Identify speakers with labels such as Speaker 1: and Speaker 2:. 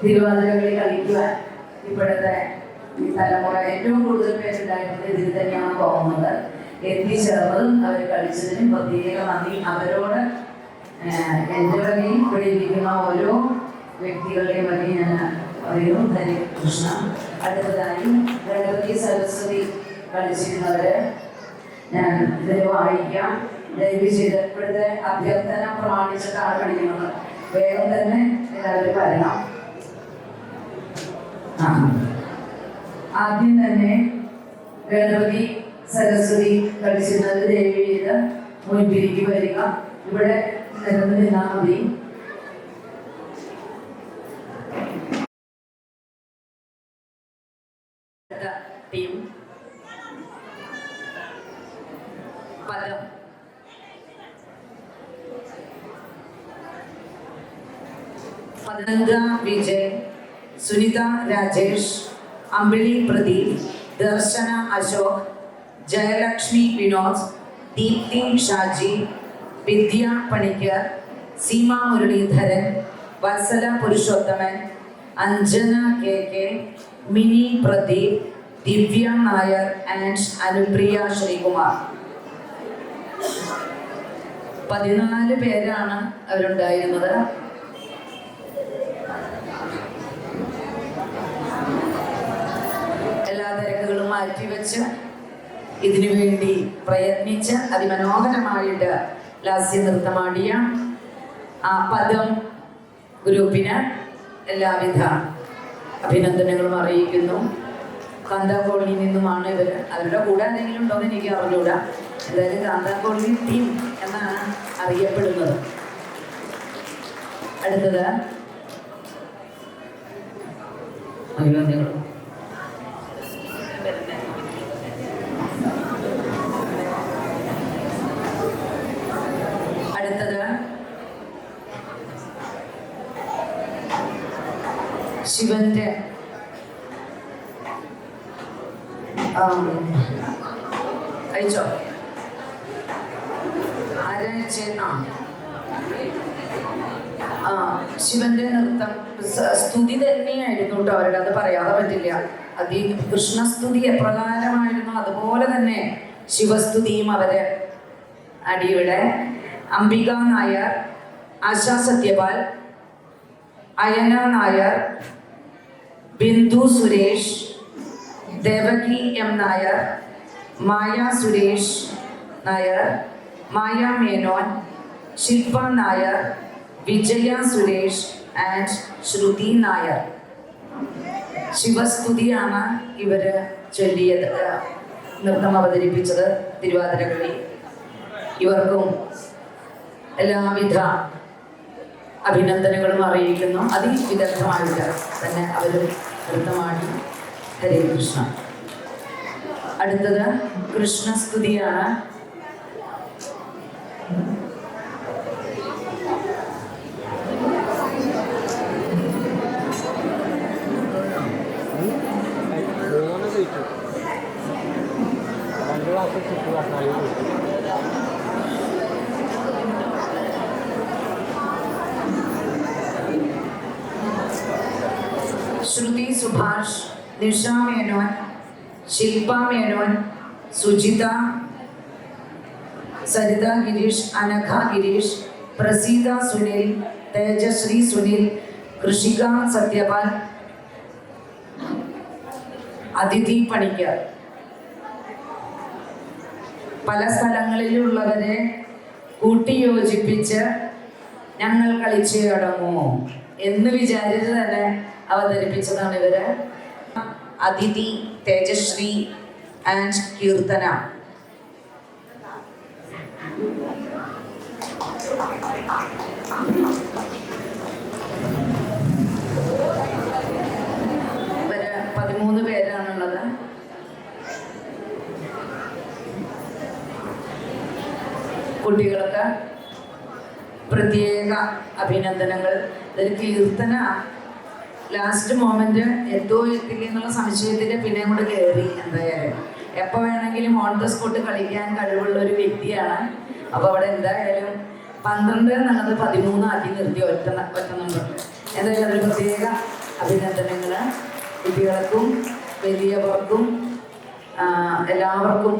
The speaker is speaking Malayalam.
Speaker 1: തിരുവാതിരകളി കളിക്കുവാൻ ഇപ്പോഴത്തെ ഈ തലമുറ ഏറ്റവും കൂടുതൽ പേരുണ്ടായിരുന്നത് ഇതിൽ തന്നെയാണ് തോന്നുന്നത്. എത്തിച്ചേർന്നതും അവർ കളിച്ചതിനും പ്രത്യേക നന്ദി. അവരോട് എൻ്റെ വകയും ഇവിടെ ഇരിക്കുന്ന ഓരോ വ്യക്തികളുടെയും വകയും ഞാൻ പറയുന്നു. ഹരികൃഷ്ണ. അടുത്തതായി ഗണപതി സരസ്വതി കളിച്ചിരുന്നവര് ഞാൻ ഇതിൽ വായിക്കാം. ദയവ് ചെയ്ത് ഇപ്പോഴത്തെ അഭ്യർത്ഥന പ്രമാണിച്ചിട്ടാണ് കളിക്കുന്നത്. വേഗം തന്നെ എല്ലാവരും വരണം. ആദ്യം തന്നെ ഗണപതി സരസ്വതി കളിച്ചിരുന്നത് ദയവ് ചെയ്ത് മുൻപിലേക്ക് വരിക. ഇവിടെ നിരന്ന് നിന്നാൽ മതി. ടീം പദം പതംഗ Vijay, Sunitha Rajesh, Ambili Pradeep, Darshana Ashok, Jayalakshmi Vinod, Deepthi Shaji, Vidya Panicker, Seema Muraleedharan, Vatsala Purushothaman, Anjana K K, Mini Pradeep, Divya Nair and Anupriya Sreekumar. 14 പേരാണ് അവരുണ്ടായിരുന്നത്. എല്ലാ തിരക്കുകളും മാറ്റിവെച്ച് ഇതിനു വേണ്ടി പ്രയത്നിച്ച് അതിമനോഹരമായിട്ട് ലാസ്യ നൃത്തമാടിയ ആ പദം ഗ്രൂപ്പിന് എല്ലാവിധ അഭിനന്ദനങ്ങളും അറിയിക്കുന്നു. കാന്താക്കോളിയിൽ നിന്നുമാണ് ഇവർ. അവരുടെ കൂടെ എന്തെങ്കിലും ഉണ്ടോ എന്ന് എനിക്ക് അറിഞ്ഞൂടാ. എന്തായാലും കാന്താക്കോളി ടീം എന്നാണ് അറിയപ്പെടുന്നത്. അടുത്തത് അഭിനന്ദനങ്ങൾ. അടുത്തത് ശിവന്റെ കഴിച്ചോ ശിവന്റെ നൃത്തം സ്തുതി തന്നെയായിരുന്നു കേട്ടോ അവരുടെ. അത് പറയാതെ പറ്റില്ല. കൃഷ്ണസ്തുതി എപ്രകാരമായിരുന്നു അതുപോലെ തന്നെ ശിവസ്തുതിയും അവര് അടിയുടെ. Ambika Nair, Asha Sathyapal, Ayana Nair, Bindu Suresh, Devaki M Nair, Maya Suresh Nair, Maya Menon, Shilpa Nair, Vijaya Suresh and Shruthi Nair. ശിവസ്തുതിയാണ് ഇവര് ചൊല്ലിയത്, നൃത്തം അവതരിപ്പിച്ചത് തിരുവാതിരകളി. ഇവർക്കും എല്ലാവിധ അഭിനന്ദനങ്ങളും അറിയിക്കുന്നു. അതിവിദഗ്ധമായിട്ട് തന്നെ അവർ നൃത്തമാടി. ഹരേ കൃഷ്ണ. അടുത്തത് കൃഷ്ണസ്തുതിയാണ്. ശ്രുതി സുഭാഷ്, നിഷ മേനോൻ, ശില്പ മേനോൻ, സുജിത, സരിത ഗിരീഷ്, അനഘ ഗിരീഷ്, പ്രസീത സുനിൽ, തേജശ്രീ സുനിൽ, കൃഷിക സത്യപാൽ, അതിഥി പണിക്കർ. പല സ്ഥലങ്ങളിലുള്ളവരെ കൂട്ടിയോജിപ്പിച്ച് ഞങ്ങൾ കളിച്ച് അടങ്ങുമോ എന്ന് വിചാരിച്ച് തന്നെ അവതരിപ്പിച്ചതാണ് ഇവര്. അതിഥി, തേജശ്രീ ആൻഡ് കീർത്തന. ഇവര് 13 പേരാണുള്ളത്. കുട്ടികൾക്ക് പ്രത്യേക അഭിനന്ദനങ്ങൾ. ഇതിൽ കീർത്തന ലാസ്റ്റ് മൊമെന്റ് എന്തോ എത്തില്ല എന്നുള്ള സംശയത്തിൽ പിന്നെ അങ്ങോട്ട് കയറി. എന്തായാലും എപ്പോൾ വേണമെങ്കിലും ഓൺ ദ സ്പോട്ട് കളിക്കാൻ കഴിവുള്ള ഒരു വ്യക്തിയാണ്. അപ്പോൾ അവിടെ എന്തായാലും 12 എന്നുള്ളത് 13 ആക്കി നിർത്തി ഒറ്റ നമ്പർ. എന്തായാലും ഒരു പ്രത്യേക അഭിനന്ദനങ്ങൾ. കുട്ടികൾക്കും വലിയവർക്കും എല്ലാവർക്കും